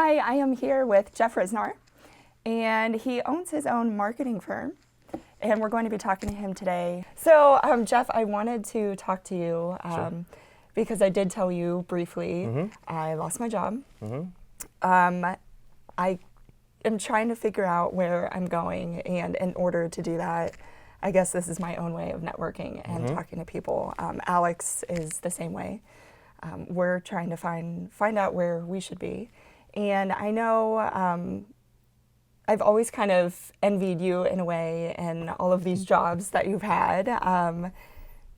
Hi, I am here with Jeff Risnar, and he owns his own marketing firm, and we're going to be talking to him today. So, Jeff, I wanted to talk to you Sure. because I did tell you briefly I lost my job. I am trying to figure out where I'm going, and in order to do that, I guess this is my own way of networking and talking to people. Alex is the same way. We're trying to find out where we should be. And I know I've always kind of envied you in a way, and all of these jobs that you've had.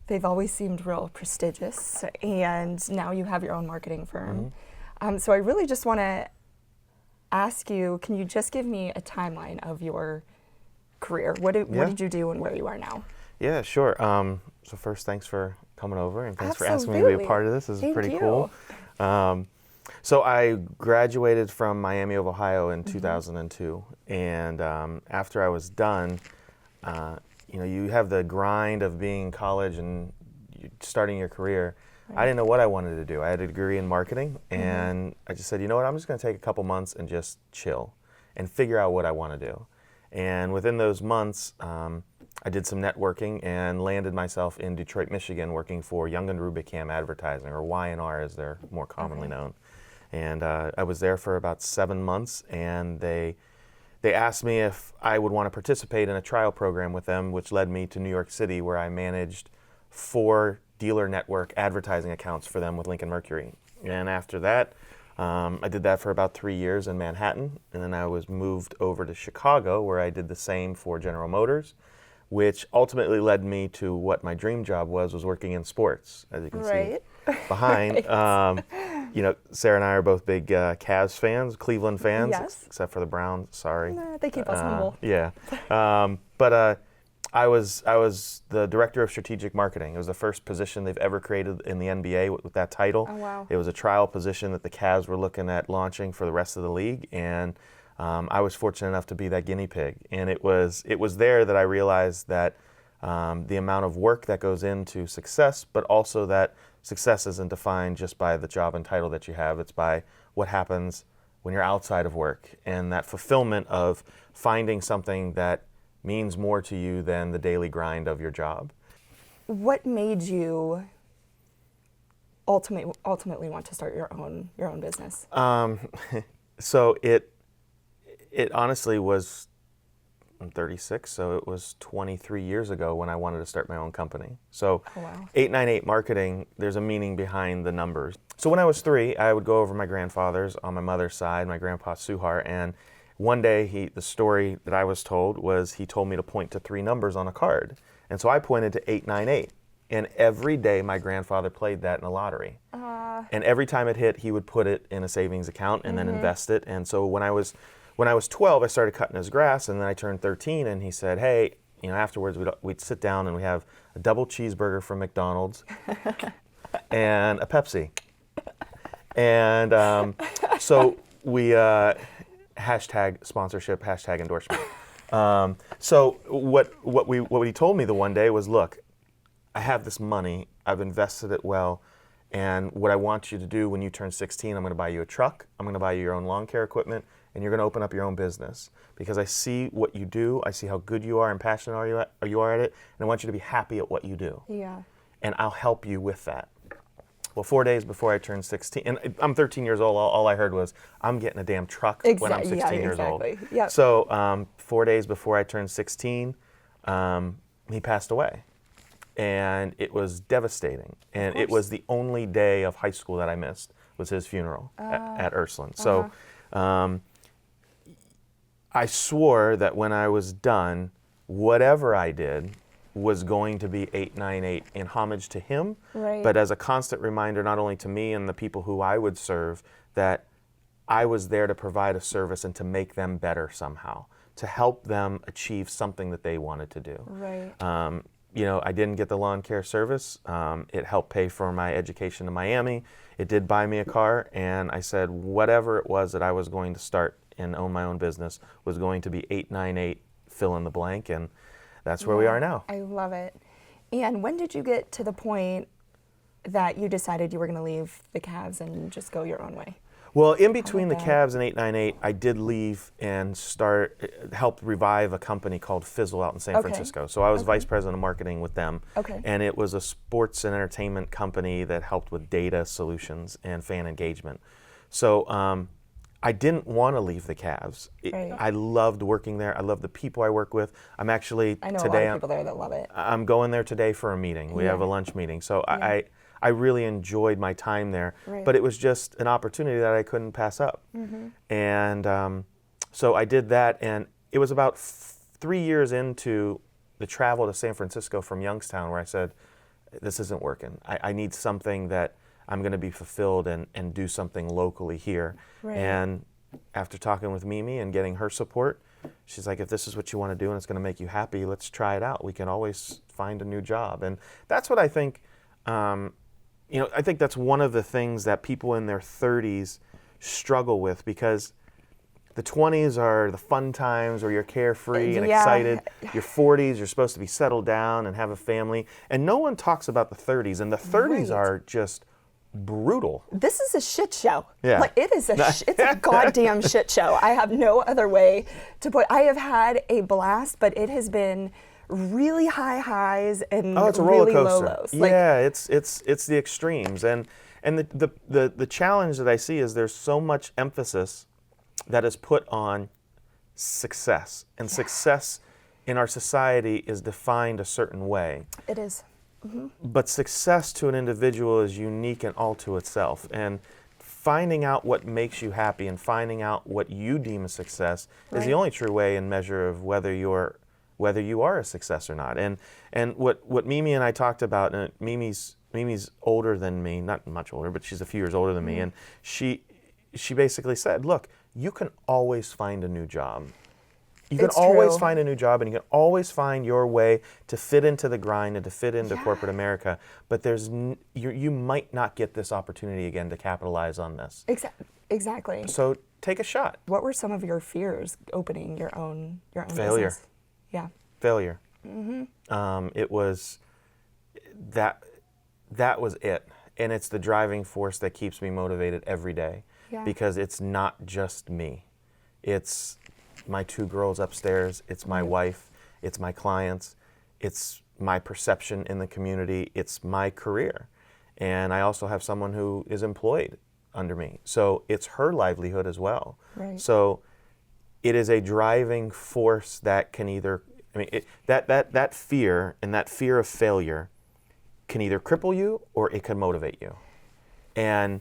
They've always seemed real prestigious, and now you have your own marketing firm. So I really just want to ask you, can you just give me a timeline of your career? What did you do and where you are now? Yeah, sure. So first, thanks for coming over, and thanks for asking me to Absolutely. be a part of this. This is pretty Thank cool. So I graduated from Miami of Ohio in 2002, and after I was done, you have the grind of being in college and starting your career. I didn't know what I wanted to do. I had a degree in marketing, and I just said, you know what, I'm just going to take a couple months and just chill and figure out what I want to do. And within those months, I did some networking and landed myself in Detroit, Michigan, working for Young and Rubicam Advertising, or Y&R as they're more commonly known. And I was there for about 7 months, and they asked me if I would want to participate in a trial program with them, which led me to New York City, where I managed 4 dealer network advertising accounts for them with Lincoln Mercury. And after that, I did that for about 3 years in Manhattan, and then I was moved over to Chicago, where I did the same for General Motors, which ultimately led me to what my dream job was working in sports, as you can see behind. Sarah and I are both big Cavs fans, Cleveland fans, except for the Browns. Sorry. Nah, they keep us humble. Yeah. But I was the director of strategic marketing. It was the first position they've ever created in the NBA with that title. Oh, wow. It was a trial position that the Cavs were looking at launching for the rest of the league, and I was fortunate enough to be that guinea pig. And it was there that I realized that the amount of work that goes into success, but also that success isn't defined just by the job and title that you have. It's by what happens when you're outside of work, and that fulfillment of finding something that means more to you than the daily grind of your job. What made you ultimately want to start your own business? So it honestly was, I'm 36, so it was 23 years ago when I wanted to start my own company. So 898 Marketing, there's a meaning behind the numbers. So when I was 3, I would go over my grandfather's on my mother's side, my grandpa Suhar, and one day the story that I was told was he told me to point to 3 numbers on a card. And so I pointed to 898. And every day my grandfather played that in a lottery. And every time it hit, he would put it in a savings account and then invest it. And so when I was 12, I started cutting his grass, and then I turned 13, and he said, hey, afterwards we'd sit down and we have a double cheeseburger from McDonald's and a Pepsi. And so we, hashtag sponsorship, hashtag endorsement. So what he told me the one day was, look, I have this money, I've invested it well, and what I want you to do when you turn 16, I'm going to buy you a truck, I'm going to buy you your own lawn care equipment, and you're going to open up your own business, because I see what you do, I see how good you are and passionate you are at it, and I want you to be happy at what you do. Yeah. And I'll help you with that. Well, 4 days before I turned 16, and I'm 13 years old, all I heard was, I'm getting a damn truck when I'm 16 years old. Yep. So 4 days before I turned 16, he passed away. And it was devastating. And it was the only day of high school that I missed, was his funeral at Ursuline. So I swore that when I was done, whatever I did was going to be 898 in homage to him, but as a constant reminder, not only to me and the people who I would serve, that I was there to provide a service and to make them better somehow, to help them achieve something that they wanted to do. Right. I didn't get the lawn care service. It helped pay for my education in Miami. It did buy me a car, and I said whatever it was that I was going to start and own my own business was going to be 898 fill in the blank, and that's where we are now. I love it. And when did you get to the point that you decided you were going to leave the Cavs and just go your own way? Well, in between the that? Cavs and 898, I did leave and help revive a company called Fizzle out in San Okay. Francisco. So I was Okay. vice president of marketing with them. Okay. And it was a sports and entertainment company that helped with data solutions and fan engagement. So I didn't want to leave the Cavs. Right. I loved working there. I love the people I work with. I'm actually I know today. a lot of people there that love it. I'm going there today for a meeting. We have a Yeah. lunch meeting. So Yeah. I really enjoyed my time there, Right. but it was just an opportunity that I couldn't pass up. Mm-hmm. And so I did that, and it was about 3 years into the travel to San Francisco from Youngstown where I said, this isn't working. I need something that I'm going to be fulfilled and do something locally here. Right. And after talking with Mimi and getting her support, she's like, if this is what you want to do and it's going to make you happy, let's try it out. We can always find a new job. And that's what I think, I think that's one of the things that people in their 30s struggle with, because the 20s are the fun times where you're carefree and Yeah. excited. Your 40s, you're supposed to be settled down and have a family. And no one talks about the 30s. And the 30s Right. are just brutal. This is a shit show. Yeah. Like it is it's a goddamn shit show. I have no other way to put. I have had a blast, but it has been really high highs and Oh, it's a roller really low coaster. lows. Like, Yeah, it's the extremes, and the challenge that I see is there's so much emphasis that is put on success, and success in our society is defined a certain way. it is. But success to an individual is unique and all to itself, and finding out what makes you happy and finding out what you deem a success is the Right. only true way and measure of whether you are a success or not. And what Mimi and I talked about, and Mimi's older than me, not much older, but she's a few years older than me, and she basically said, look, you can always find a new job. You can It's always true. find a new job, and you can always find your way to fit into the grind and to fit into Yeah. corporate America. But you might not get this opportunity again to capitalize on this. Exactly. So take a shot. What were some of your fears opening your own Failure. business? Yeah. Failure. It was that was it, and it's the driving force that keeps me motivated every day. Yeah. Because it's not just me. It's my 2 girls upstairs, it's my wife, it's my clients, it's my perception in the community, it's my career. And I also have someone who is employed under me. So it's her livelihood as well. Right. So it is a driving force that can either, that fear and that fear of failure can either cripple you or it can motivate you. And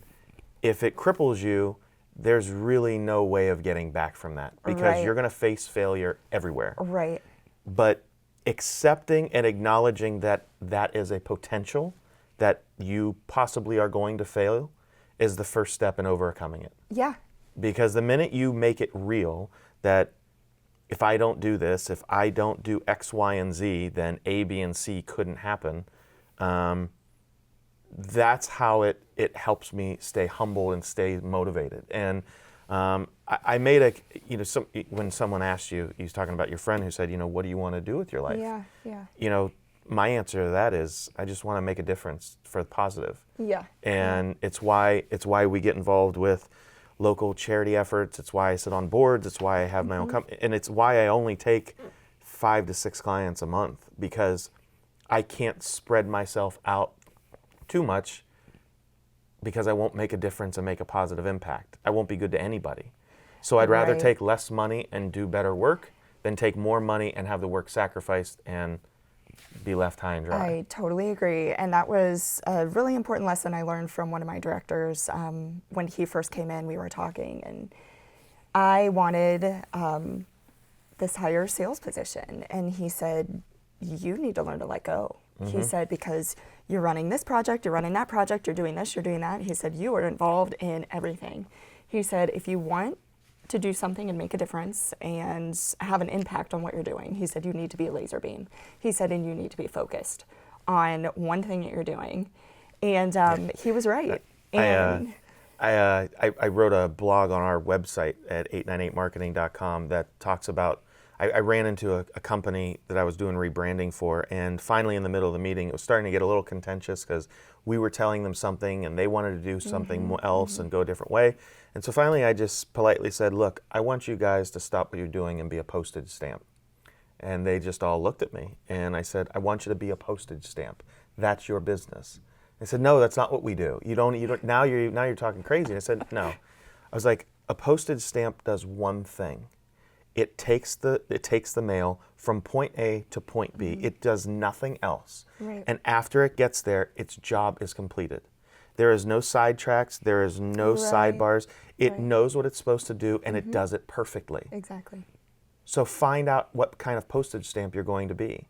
if it cripples you, there's really no way of getting back from that, because Right. you're going to face failure everywhere. Right. But accepting and acknowledging that that is a potential, that you possibly are going to fail, is the first step in overcoming it. Yeah. Because the minute you make it real that if I don't do this, if I don't do X, Y, and Z, then A, B, and C couldn't happen. That's how it helps me stay humble and stay motivated. And I made when someone asked you, he was talking about your friend who said, what do you want to do with your life? Yeah. My answer to that is I just want to make a difference for the positive. Yeah. And it's why we get involved with local charity efforts. It's why I sit on boards. It's why I have my own company. And it's why I only take 5 to 6 clients a month, because I can't spread myself out too much, because I won't make a difference and make a positive impact. I won't be good to anybody. So I'd rather Right. take less money and do better work than take more money and have the work sacrificed and be left high and dry. I totally agree. And that was a really important lesson I learned from one of my directors. When he first came in, we were talking, and I wanted this higher sales position. And he said, you need to learn to let go. He said, because you're running this project, you're running that project, you're doing this, you're doing that. He said, you are involved in everything. He said, if you want to do something and make a difference and have an impact on what you're doing, he said, you need to be a laser beam. He said, and you need to be focused on one thing that you're doing. And he was right. And I wrote a blog on our website at 898marketing.com that talks about I ran into a company that I was doing rebranding for, and finally in the middle of the meeting, it was starting to get a little contentious because we were telling them something and they wanted to do something else and go a different way. And so finally I just politely said, look, I want you guys to stop what you're doing and be a postage stamp. And they just all looked at me, and I said, I want you to be a postage stamp. That's your business. They said, no, that's not what we do. You don't, now you're talking crazy. And I said, no. I was like, a postage stamp does one thing. It takes the mail from point A to point B. It does nothing else. Right. And after it gets there, its job is completed. There is no sidetracks. There is no sidebars. It knows what it's supposed to do, and it does it perfectly. Exactly. So find out what kind of postage stamp you're going to be.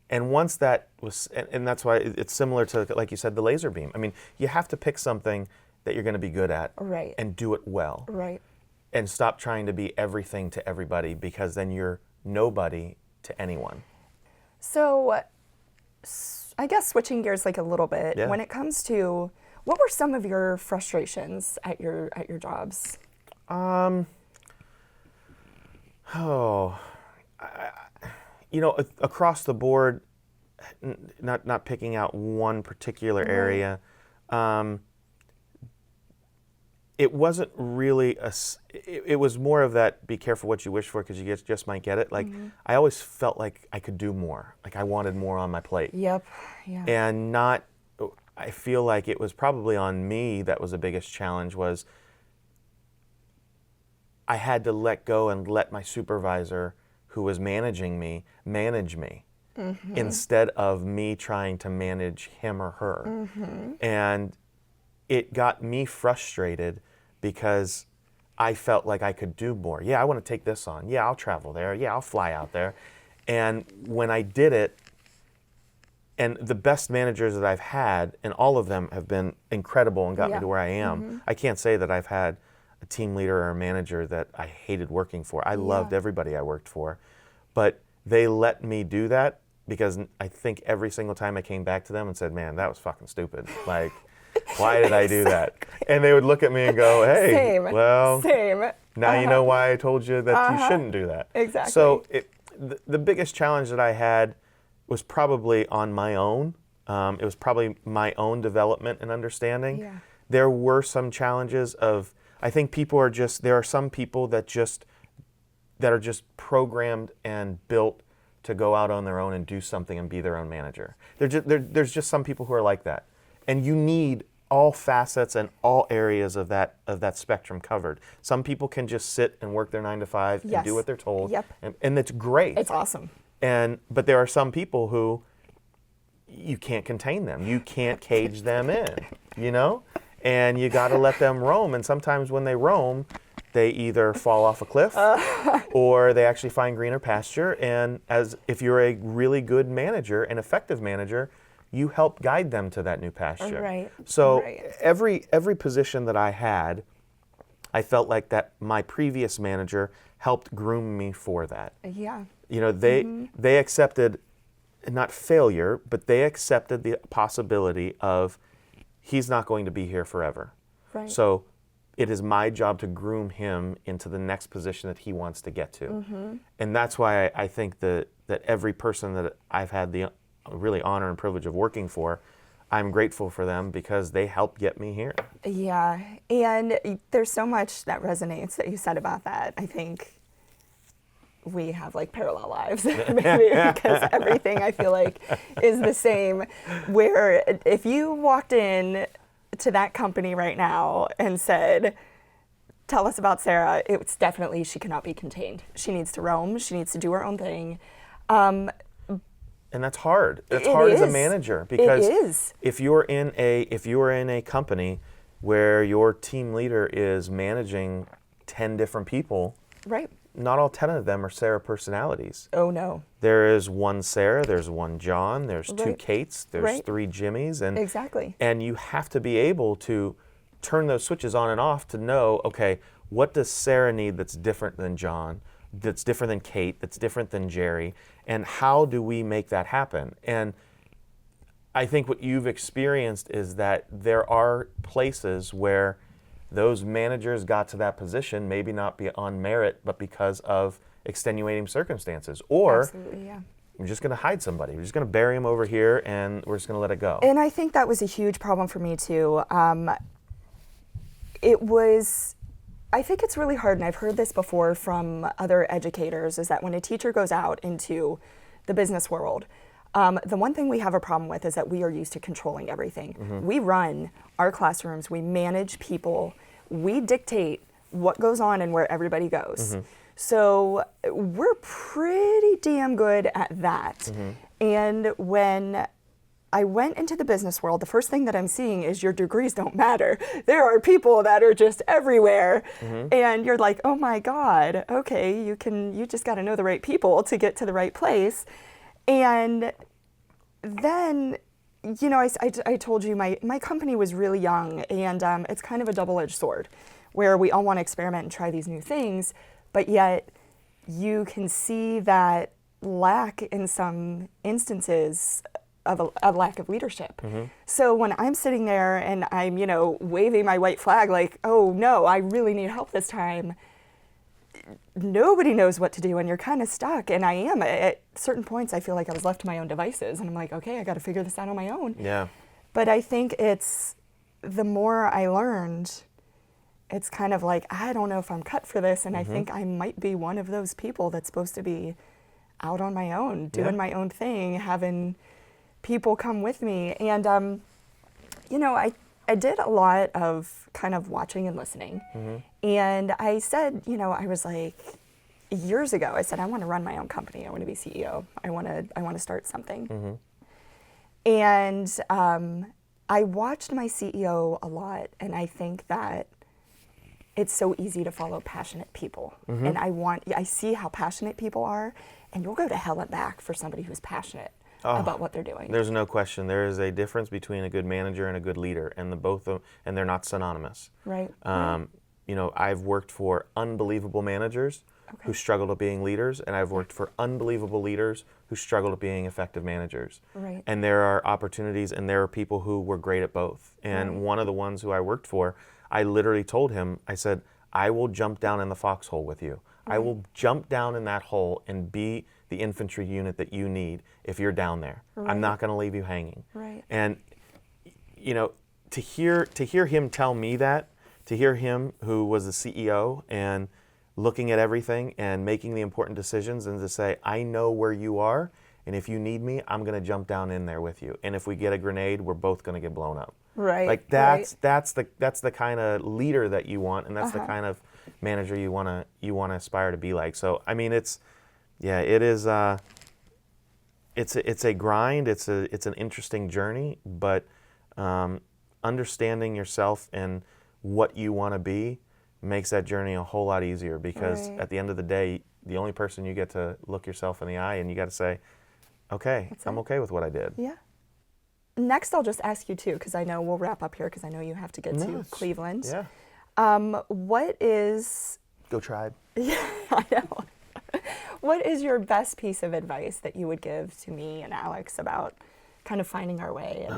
And once that was, and that's why it's similar to, like you said, the laser beam. I mean, you have to pick something that you're going to be good at and do it well. Right. And stop trying to be everything to everybody, because then you're nobody to anyone. So I guess switching gears like a little bit, when it comes to, what were some of your frustrations at your jobs? Across the board, not picking out one particular area, it wasn't really it was more of that, be careful what you wish for, because you just might get it. Like, I always felt like I could do more, like I wanted more on my plate. Yep, yeah. And I feel like it was probably on me that was the biggest challenge, was I had to let go and let my supervisor, who was managing me, manage me, instead of me trying to manage him or her. And it got me frustrated because I felt like I could do more. Yeah, I want to take this on. Yeah, I'll travel there. Yeah, I'll fly out there. And when I did it, and the best managers that I've had, and all of them have been incredible and got me to where I am. I can't say that I've had a team leader or a manager that I hated working for. I loved everybody I worked for. But they let me do that, because I think every single time I came back to them and said, man, that was fucking stupid. Like, why did I do that? And they would look at me and go, hey, Same. Now you know why I told you that you shouldn't do that. Exactly. So the biggest challenge that I had was probably on my own. It was probably my own development and understanding. Yeah. There were some challenges of, I think there are some people that are just programmed and built to go out on their own and do something and be their own manager. There's just some people who are like that. And you need all facets and all areas of that spectrum covered. Some people can just sit and work their 9 to 5 and do what they're told. Yep. And it's great. It's awesome. But there are some people who you can't contain them. You can't cage them in, And you got to let them roam. And sometimes when they roam, they either fall off a cliff or they actually find greener pasture. And if you're a really good manager, an effective manager, you help guide them to that new pasture. Right. So every position that I had, I felt like that my previous manager helped groom me for that. Yeah. They accepted, not failure, but they accepted the possibility of, he's not going to be here forever. Right. So it is my job to groom him into the next position that he wants to get to. And that's why I think that every person that I've had the really honor and privilege of working for, I'm grateful for them, because they helped get me here. Yeah, and there's so much that resonates that you said about that. I think we have like parallel lives, maybe, because everything I feel like is the same. Where if you walked in to that company right now and said, tell us about Sarah, it's definitely, she cannot be contained. She needs to roam. She needs to do her own thing. And that's hard. That's hard as a manager, because it is. if you're in a company where your team leader is managing 10 different people, right? Not all 10 of them are Sarah personalities. Oh no. There is one Sarah, there's one John, there's 2 Kates, there's 3 Jimmys, and exactly. And you have to be able to turn those switches on and off to know, okay, what does Sarah need that's different than John, that's different than Kate, that's different than Jerry, and how do we make that happen? And I think what you've experienced is that there are places where those managers got to that position, maybe not be on merit, but because of extenuating circumstances, or Absolutely, yeah. we're just going to hide somebody. We're just going to bury them over here, and we're just going to let it go. And I think that was a huge problem for me too. I think it's really hard, and I've heard this before from other educators, is that when a teacher goes out into the business world, the one thing we have a problem with is that we are used to controlling everything. We run our classrooms, we manage people, we dictate what goes on and where everybody goes. So we're pretty damn good at that. And when I went into the business world, the first thing that I'm seeing is your degrees don't matter. There are people that are just everywhere. And you're like, oh my God, okay, you just got to know the right people to get to the right place. And then, you know, I told you my company was really young, and it's kind of a double-edged sword where we all want to experiment and try these new things, but yet you can see that lack in some instances of a lack of leadership. So when I'm sitting there and I'm, you know, waving my white flag like, oh no, I really need help this time, nobody knows what to do and you're kind of stuck. And I am. At certain points, I feel like I was left to my own devices and I'm like, okay, I got to figure this out on my own. Yeah. But I think it's, the more I learned, it's kind of like, I don't know if I'm cut for this. And I think I might be one of those people that's supposed to be out on my own, doing my own thing, having people come with me. And, you know, I did a lot of kind of watching and listening. And I said, you know, I was like, years ago, I said, I want to run my own company. I want to be CEO. I want to start something. And I watched my CEO a lot, and I think that it's so easy to follow passionate people. And I see how passionate people are, and you'll go to hell and back for somebody who's passionate about what they're doing. There's no question. There is a difference between a good manager and a good leader, and and they're not synonymous. Right. You know, I've worked for unbelievable managers who struggled at being leaders, and I've worked for unbelievable leaders who struggled at being effective managers. Right. And there are opportunities, and there are people who were great at both. And one of the ones who I worked for, I literally told him, I said, I will jump down in the foxhole with you. I will jump down in that hole and be the infantry unit that you need if you're down there. I'm not going to leave you hanging. Right. And, you know, to hear him tell me that, to hear him, who was the CEO and looking at everything and making the important decisions, and to say, I know where you are, and if you need me, I'm going to jump down in there with you. And if we get a grenade, we're both going to get blown up. Right. Like that's the kind of leader that you want, and that's the kind of manager you want to aspire to be like. So I mean, it's a grind. It's an interesting journey, but understanding yourself and what you want to be makes that journey a whole lot easier, because at the end of the day, the only person you get to look yourself in the eye, and you got to say, okay, I'm okay with what I did. Yeah. Next, I'll just ask you too, because I know we'll wrap up here, because I know you have to get to Cleveland. Yeah. What is... Go Tribe. Yeah, I know. What is your best piece of advice that you would give to me and Alex about kind of finding our way? And,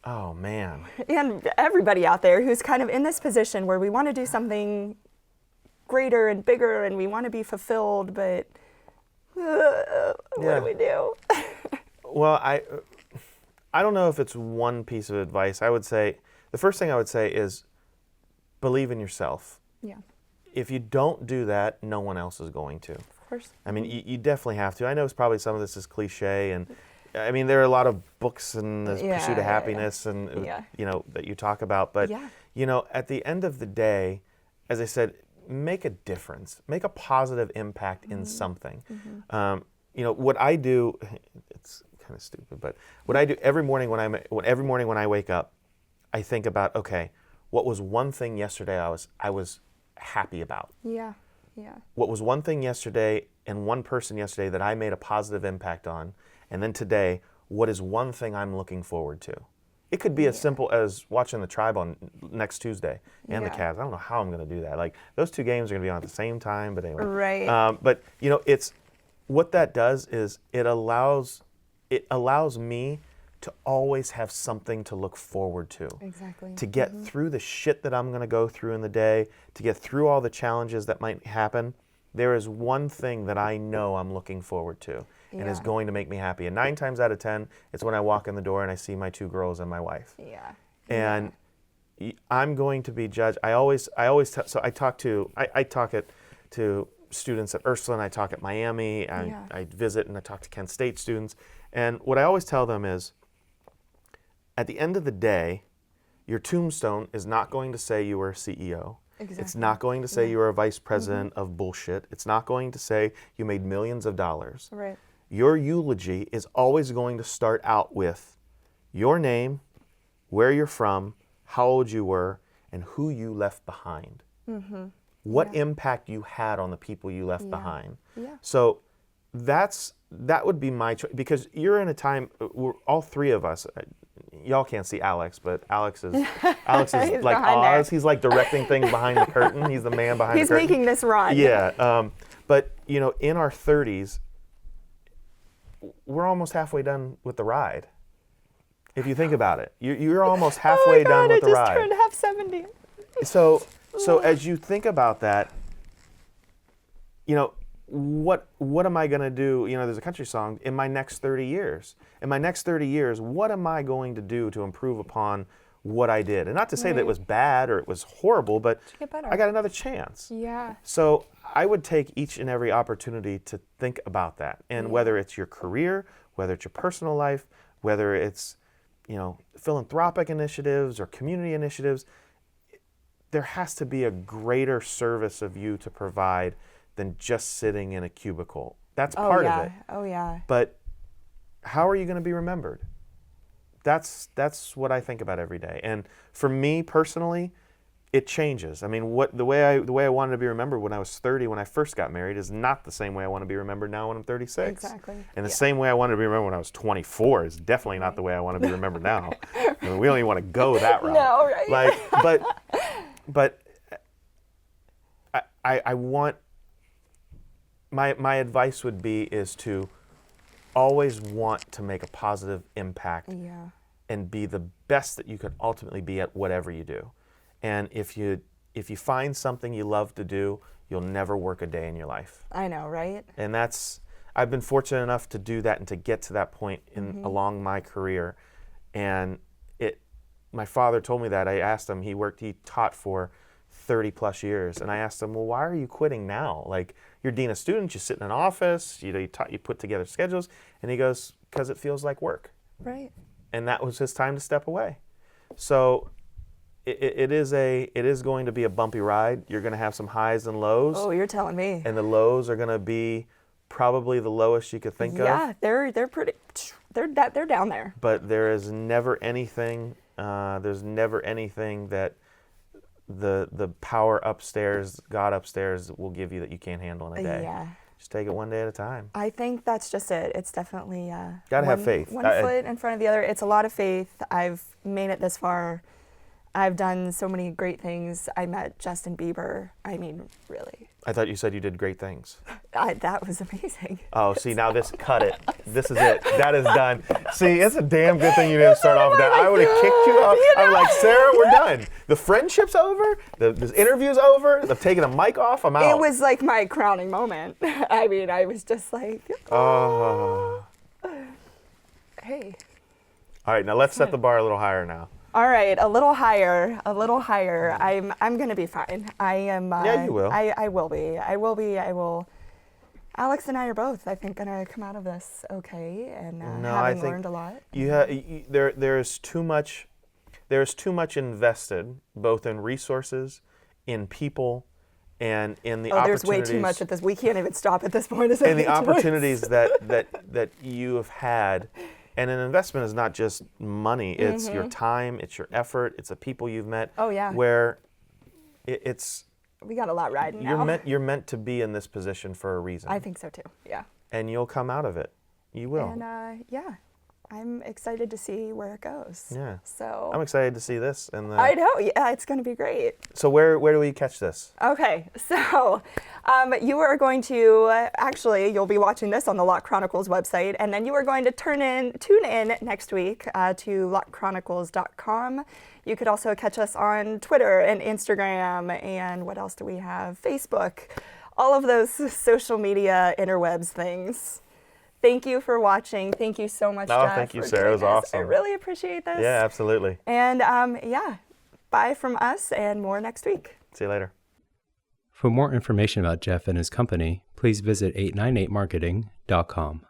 oh, man. And everybody out there who's kind of in this position where we want to do something greater and bigger and we want to be fulfilled, but what do we do? Well, I don't know if it's one piece of advice. I would say, the first thing I would say is believe in yourself. Yeah. If you don't do that, no one else is going to. Of course. I mean, you definitely have to. I know it's probably some of this is cliche, and I mean, there are a lot of books in the pursuit of happiness and, you know, that you talk about. But, you know, at the end of the day, as I said, make a difference. Make a positive impact in something. You know, what I do, it's kind of stupid, but what I do every morning when I wake up, I think about, okay, what was one thing yesterday I was happy about? Yeah, yeah. What was one thing yesterday and one person yesterday that I made a positive impact on? And then today, what is one thing I'm looking forward to? It could be as simple as watching the Tribe on next Tuesday and the Cavs. I don't know how I'm going to do that. Like, those two games are going to be on at the same time, but anyway. Right. But, you know, what that does is it allows me to always have something to look forward to. Exactly. To get through the shit that I'm going to go through in the day, to get through all the challenges that might happen. there is one thing that I know I'm looking forward to and is Yeah. going to make me happy. And 9 times out of 10, it's when I walk in the door and I see my 2 girls and my wife. Yeah. And I'm going to be judged. So I talk it to students at Ursuline, I talk at Miami, I visit and I talk to Kent State students. And what I always tell them is, at the end of the day, your tombstone is not going to say you were a CEO. Exactly. It's not going to say you were a vice president of bullshit. It's not going to say you made millions of dollars. Right. Your eulogy is always going to start out with your name, where you're from, how old you were, and who you left behind. What impact you had on the people you left behind. Yeah. So that would be my choice, because you're in a time, all 3 of us, y'all can't see Alex, but Alex is like Oz. He's like directing things behind the curtain. He's the man behind the curtain. He's making this run. Yeah. But, in our 30s, we're almost halfway done with the ride. If you think about it, you're almost halfway done with the ride. I just turned half 70. So as you think about that, what am I going to do? There's a country song, in my next 30 years. In my next 30 years, what am I going to do to improve upon what I did? And not to say that it was bad or it was horrible, but get better. I got another chance. Yeah. So I would take each and every opportunity to think about that. And whether it's your career, whether it's your personal life, whether it's, philanthropic initiatives or community initiatives, there has to be a greater service of you to provide than just sitting in a cubicle. That's part of it. Oh, yeah. But how are you going to be remembered? That's what I think about every day. And for me personally, it changes. I mean, the way I wanted to be remembered when I was 30, when I first got married, is not the same way I want to be remembered now when I'm 36. Exactly. And the same way I wanted to be remembered when I was 24 is definitely not the way I want to be remembered now. I mean, we don't even want to go that route. No, right? But I want, my advice would be is to always want to make a positive impact and be the best that you could ultimately be at whatever you do. And if you find something you love to do, you'll never work a day in your life. I know, right? And I've been fortunate enough to do that and to get to that point along my career. And my father told me that. I asked him, he taught for 30 plus years. And I asked him, well, why are you quitting now? Like, you're dean of students, you sit in an office, you put together schedules. And he goes, because it feels like work. Right. And that was his time to step away. So it is going to be a bumpy ride. You're going to have some highs and lows. Oh, you're telling me. And the lows are going to be probably the lowest you could think of. Yeah, they're pretty. They're down there. But there is never anything. There's never anything that the power upstairs, God upstairs, will give you that you can't handle in a day. Yeah. Just take it one day at a time. I think that's just it. It's definitely gotta have faith. One foot in front of the other. It's a lot of faith. I've made it this far. I've done so many great things. I met Justin Bieber. I mean, really. I thought you said you did great things. That was amazing. Oh, see, now cut it. This is it. That is done. See, it's a damn good thing you didn't start off with that. I would have kicked you out. I'm like, Sarah, we're done. The friendship's over. The interview's over. I've taken the mic off. I'm out. It was like my crowning moment. I mean, I was just like, hey. All right, now let's set the bar a little higher now. All right, a little higher. I'm gonna be fine. I am. Yeah, you will. I will be. I will. Alex and I are both, I think, gonna come out of this okay, and having learned a lot. There is too much invested, both in resources, in people, and in the opportunities. There's way too much at this. We can't even stop at this point. And the opportunities that you have had. And an investment is not just money. It's your time, it's your effort, it's the people you've met. Oh, yeah. Where we got a lot riding now. You're meant to be in this position for a reason. I think so too, yeah. And you'll come out of it. You will. And I'm excited to see where it goes. Yeah. So I'm excited to see this. I know, yeah, it's going to be great. So where do we catch this? Okay, so you are going to, you'll be watching this on the Lock Chronicles website, and then you are going to tune in next week to lockchronicles.com. You could also catch us on Twitter and Instagram, and what else do we have? Facebook. all of those social media interwebs things. Thank you for watching. Thank you so much, Jeff. Thank you, for Sarah. It was doing this. awesome. I really appreciate this. Yeah, absolutely. And bye from us and more next week. See you later. For more information about Jeff and his company, please visit 898marketing.com.